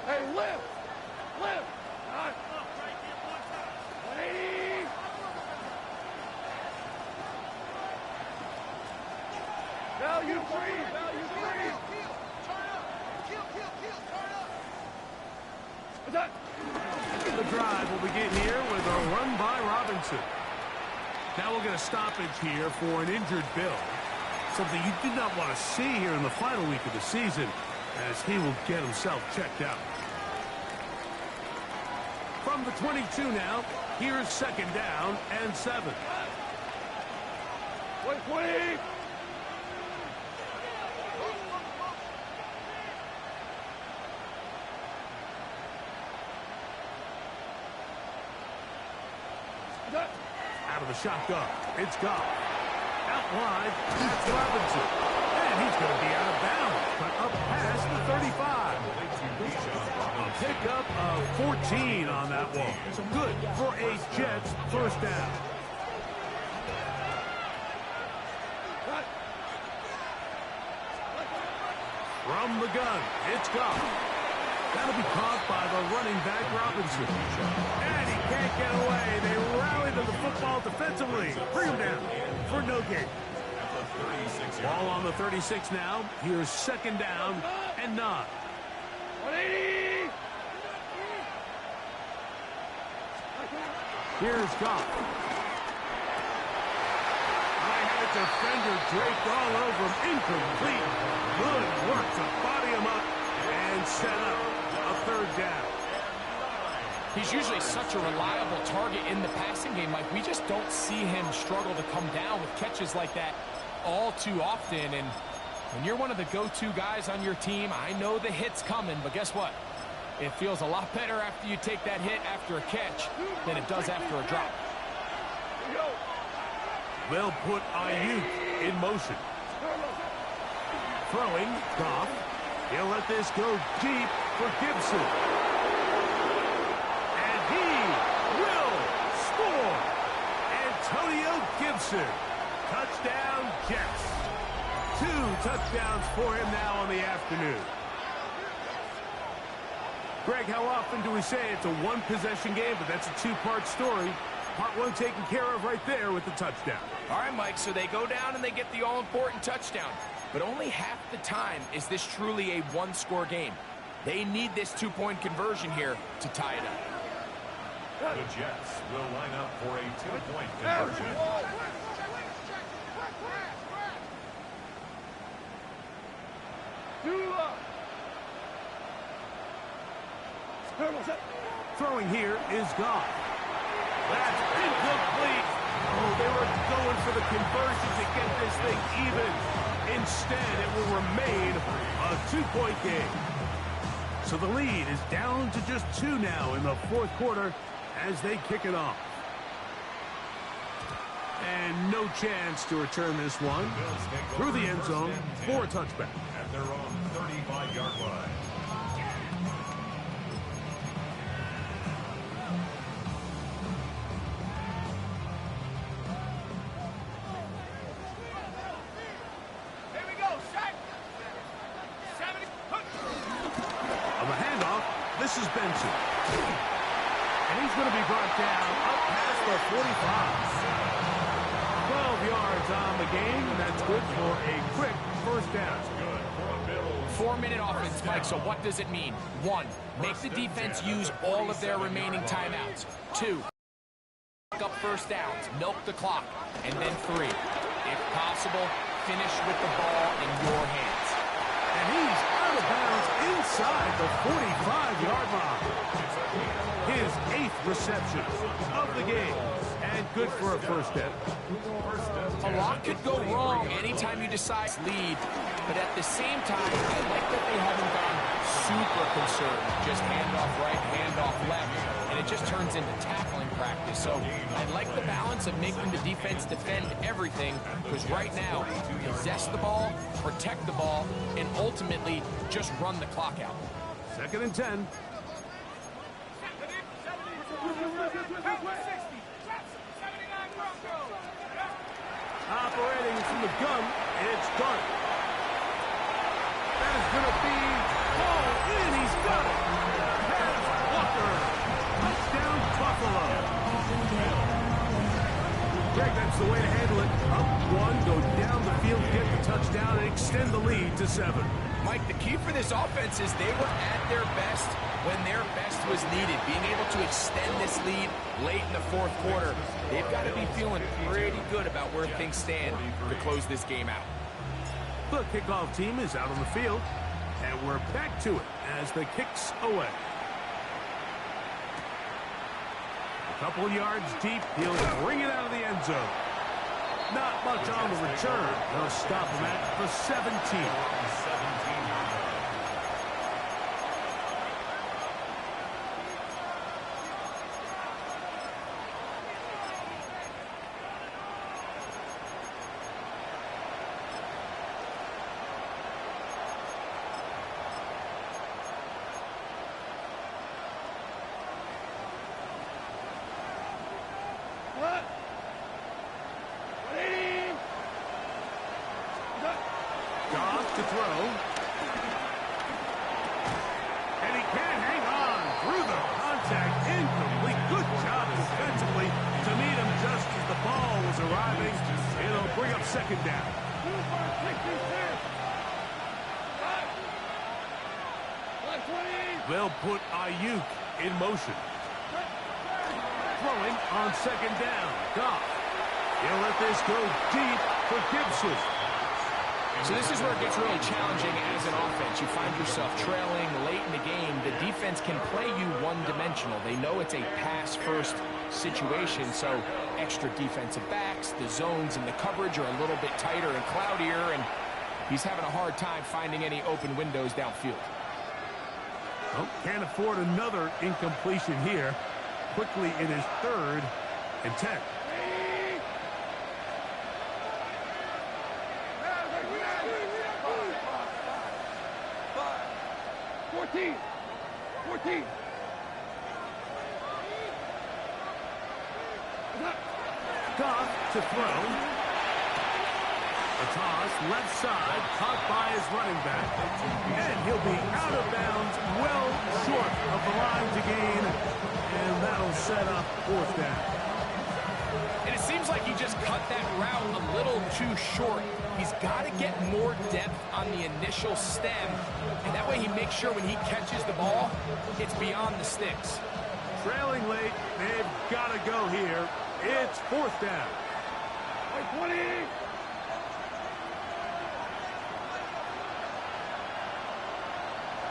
Hey, lift! Lift! All right. 180! Value free! Value free! Turn up! Kill! Turn up! What's that? The drive will begin here with a run by Robinson. Now we'll get a stoppage here for an injured Bill. Something you did not want to see here in the final week of the season as he will get himself checked out. From the 22 now, here's 2nd down and 7. Wait! Out of the shotgun, it's gone. Out wide, that's Robinson. And he's going to be out of bounds, but up past the 35. A pickup of 14 on that one. Good for a Jets first down. From the gun, it's gone. That'll be caught by the running back, Robinson. And he can't get away. They rally to the football defensively. Bring him down for no gain. Ball on the 36 now. Here's 2nd down and 9. 180! Here's Goff. I had a defender draped all over him. Incomplete. Good work to body him up and set up a third down. He's usually such a reliable target in the passing game. Like, we just don't see him struggle to come down with catches like that all too often. And when you're one of the go-to guys on your team, I know the hit's coming, but guess what? It feels a lot better after you take that hit after a catch than it does after a drop. They'll put Ayuk in motion. Throwing, Goff. He'll let this go deep for Gibson. And he will score. Antonio Gibson. Touchdown, Jets. 2 touchdowns for him now on the afternoon. Greg, how often do we say it's a one-possession game, but that's a two-part story? Part one taken care of right there with the touchdown. All right, Mike, so they go down and they get the all-important touchdown. But only half the time is this truly a one-score game. They need this two-point conversion here to tie it up. The Jets will line up for a two-point conversion. Throwing here is Goff. That's incomplete. Oh, they were going for the conversion to get this thing even. Instead, it will remain a two-point game. So the lead is down to just 2 now in the fourth quarter as they kick it off. And no chance to return this one through the end zone for a touchback. At their own 35-yard line. On the handoff, this is Benson. And he's going to be brought down up past the 45. 12 yards on the game, and that's good for a quick first down. 4-minute offense, Mike, so what does it mean? 1, make the defense use all of their remaining timeouts. 2, pick up first downs, milk the clock. And then 3, if possible, finish with the ball in your hands. And he's out of bounds inside the 45-yard line. His 8th reception of the game. And good for a first down. A lot could go wrong anytime you decide to lead, but at the same time, I like that they haven't gone super conservative. Just handoff right, handoff left, and it just turns into tackling practice. So I like the balance of making the defense defend everything, because right now, possess the ball, protect the ball, and ultimately just run the clock out. 2nd and 10. Operating from the gun, it's Dart. That is going to be ball in. He's got it. Pass Walker. Touchdown, Buffalo. Greg, that's the way to handle it. Up 1, go down the field, get the touchdown, and extend the lead to 7. Mike, the key for this offense is they were at their best when their best was needed. Being able to extend this lead late in the fourth quarter, they've got to be feeling pretty good about where things stand to close this game out. The kickoff team is out on the field, and we're back to it as the kick's away. A couple yards deep, he'll bring it out of the end zone. Not much on the return. They'll stop him at the 17. Goff to throw. And he can't hang on through the contact. Incomplete. Good job defensively to meet him just as the ball was arriving. It'll bring up 2nd down. They'll put Ayuk in motion. Throwing on 2nd down. Goff. He'll let this go deep. for Gibson. So this is where it gets really challenging as an offense. You find yourself trailing late in the game. The defense can play you one-dimensional. They know it's a pass-first situation, so extra defensive backs, the zones and the coverage are a little bit tighter and cloudier, and he's having a hard time finding any open windows downfield. Oh, can't afford another incompletion here. Quickly, it is 3rd and 10. 14. Goff to throw. A toss, left side, caught by his running back. And he'll be out of bounds, well short of the line to gain. And that'll set up 4th down. And it seems like he just cut that route a little too short. He's got to get more depth on the initial stem. And that way he makes sure when he catches the ball, it's beyond the sticks. Trailing late, they've got to go here. It's 4th down. 20.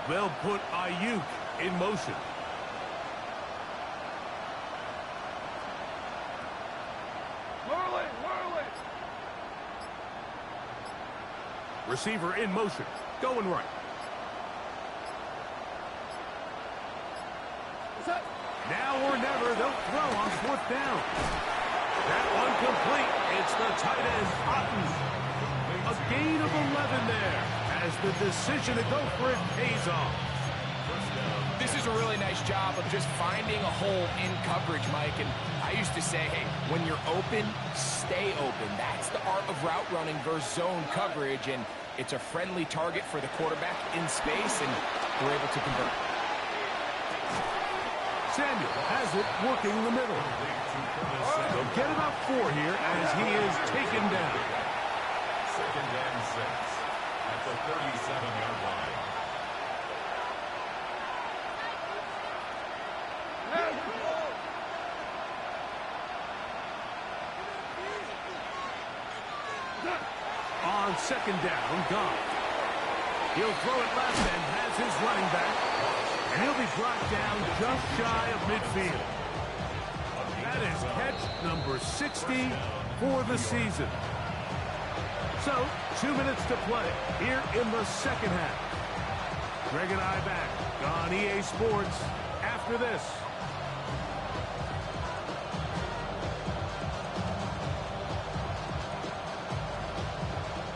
They'll put Ayuk in motion. Whirling. Receiver in motion. Going right. Now or never, they'll throw on 4th down. That one complete. It's the tight end, Otten. A gain of 11 there as the decision to go for it pays off. This is a really nice job of just finding a hole in coverage, Mike. And I used to say, hey, when you're open, stay open. That's the art of route running versus zone coverage. And it's a friendly target for the quarterback in space, and they're able to convert. Samuel has it working in the middle. They'll get about 4 here as he is taken down. 2nd and 6 at the 37-yard line. On 2nd down, Goff. He'll throw it left and has his running back. And he'll be brought down just shy of midfield. That is catch number 60 for the season. So, 2 minutes to play here in the 2nd half. Greg and I back on EA Sports after this.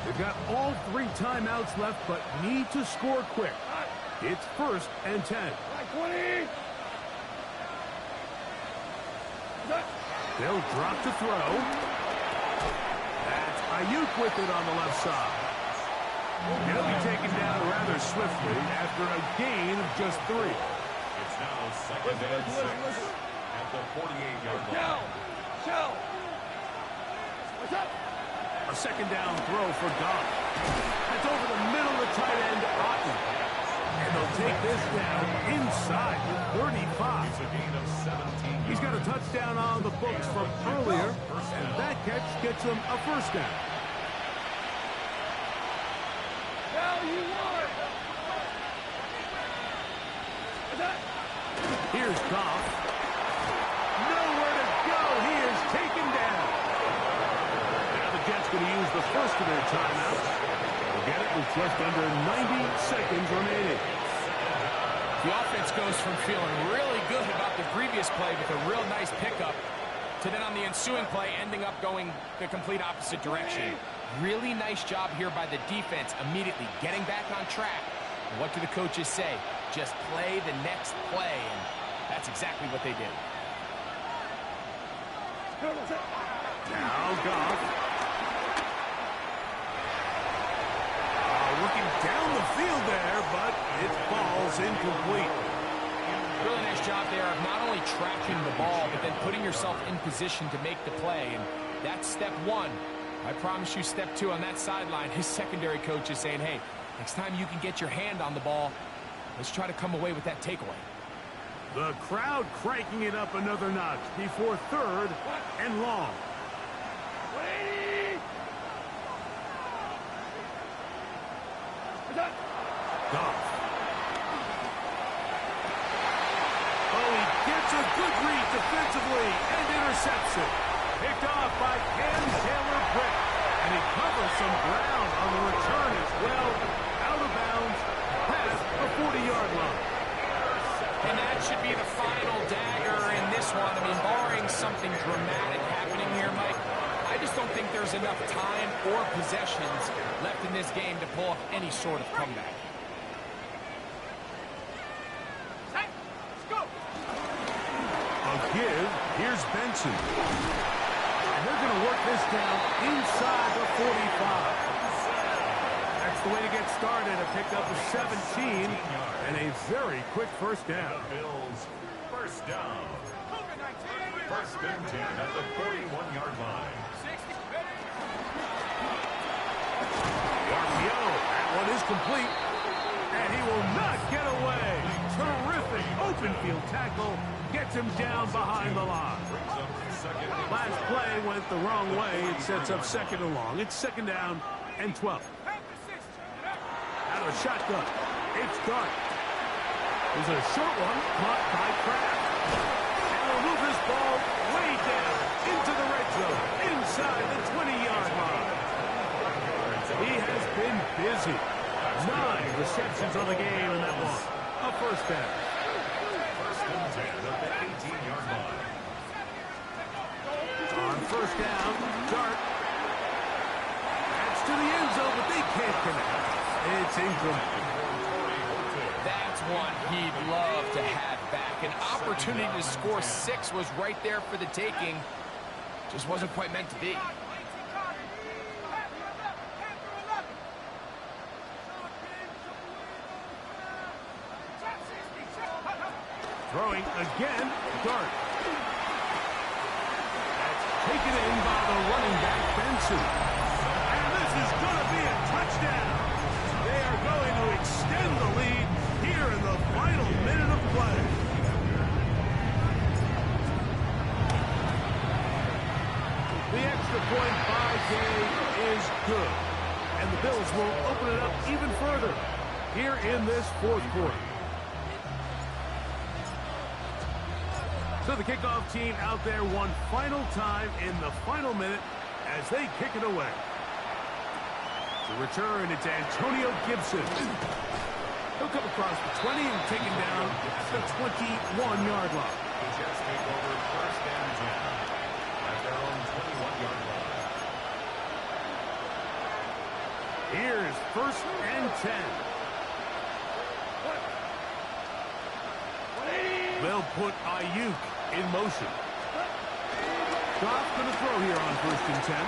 They've got all 3 timeouts left, but need to score quick. It's 1st and 10. 20. They'll drop to throw. That's Ayuk with it on the left side. He'll be taken down rather swiftly after a gain of just 3. It's now 2nd and 6 at the 48-yard line. Shell. What's up? A 2nd down throw for Goff. That's over the middle of the tight end, Otten. And they'll take this down inside the 35. It's a gain of 17. He's got a touchdown on the books from earlier, and that catch gets him a 1st down. Hell, you won. Here's Goff. Nowhere to go. He is taken down. Now the Jets going to use the first of their timeouts. We'll get it with just under 90 seconds remaining. The offense goes from feeling really good about the previous play with a real nice pickup to then on the ensuing play ending up going the complete opposite direction. Really nice job here by the defense immediately getting back on track. And what do the coaches say? Just play the next play, and that's exactly what they did. Now Goff. Looking down the field there, but it falls incomplete. Really nice job there of not only tracking the ball, but then putting yourself in position to make the play. And that's step 1. I promise you step 2 on that sideline. His secondary coach is saying, hey, next time you can get your hand on the ball, let's try to come away with that takeaway. The crowd cranking it up another notch before 3rd and long. Goff. Oh, he gets a good read defensively and intercepts it. Picked off by Ken Taylor-Britt. And he covers some ground on the return as well. Out of bounds, past the 40-yard line. And that should be the final dagger in this one. I mean, barring something dramatic happening here, Mike, I just don't think there's enough time or possessions left in this game to pull off any sort of comeback. A give. Here's Benson. And they're going to work this down inside the 45. That's the way to get started. A pickup of 17 and a very quick first down. The Bills, first down. First and 10 at the 41-yard line. The RPO. That one is complete. And he will not get away. Terrific open field tackle. Gets him down behind the line. Last play went the wrong way. It sets up second and long. It's second down and 12. Out of a shotgun. It's Dart. There's a short one caught by Kraft. And he'll move this ball way down into the red zone. Inside the 20-yard line. He has been busy. 9 receptions on the game in that one. A first down. First and 10 at the 18-yard line. On first down, Dart. That's to the end zone, but they can't connect. It's incomplete. That's one he'd love to have back. An opportunity to score 6 was right there for the taking. Just wasn't quite meant to be. Throwing again, Dart. That's taken in by the running back, Benson. And this is going to be a touchdown. They are going to extend the lead here in the final minute of play. The extra point by Gay is good. And the Bills will open it up even further here in this fourth quarter. So the kickoff team out there one final time in the final minute as they kick it away. To return, it's Antonio Gibson. He'll come across the 20 and taken down the 21-yard line. The Jets take over first and 10 at their own 21-yard line. Here's first and 10. They'll put Ayuk in motion. Goff going to throw here on first and 10.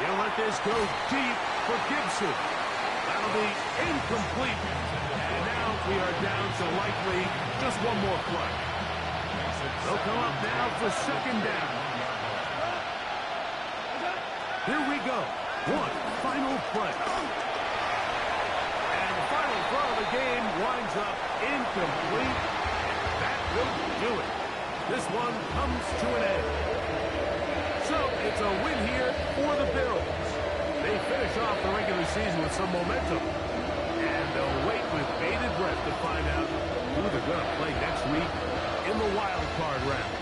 He'll let this go deep for Gibson. That'll be incomplete. And now we are down to likely just one more play. They'll come up now for second down. Here we go. One final play. And the final throw of the game winds up incomplete. That will do it. This one comes to an end. So it's a win here for the Bills. They finish off the regular season with some momentum. And they'll wait with bated breath to find out who they're going to play next week in the wild card round.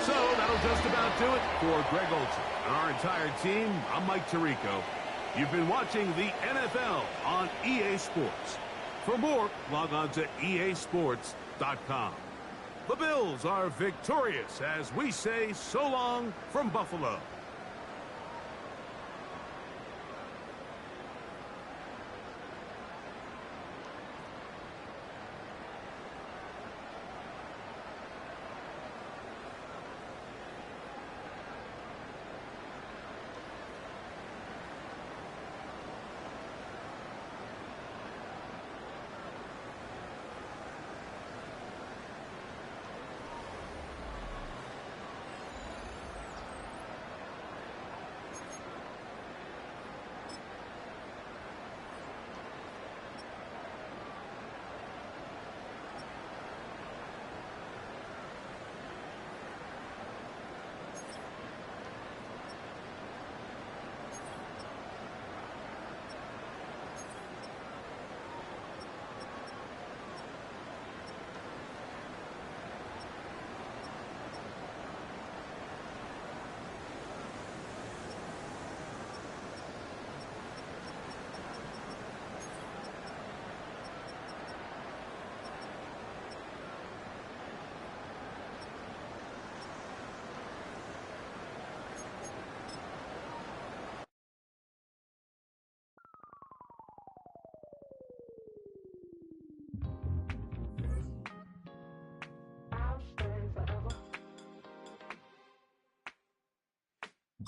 So that'll just about do it for Greg Olsen and our entire team. I'm Mike Tirico. You've been watching the NFL on EA Sports. For more, log on to easports.com. The Bills are victorious as we say so long from Buffalo.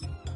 Bye.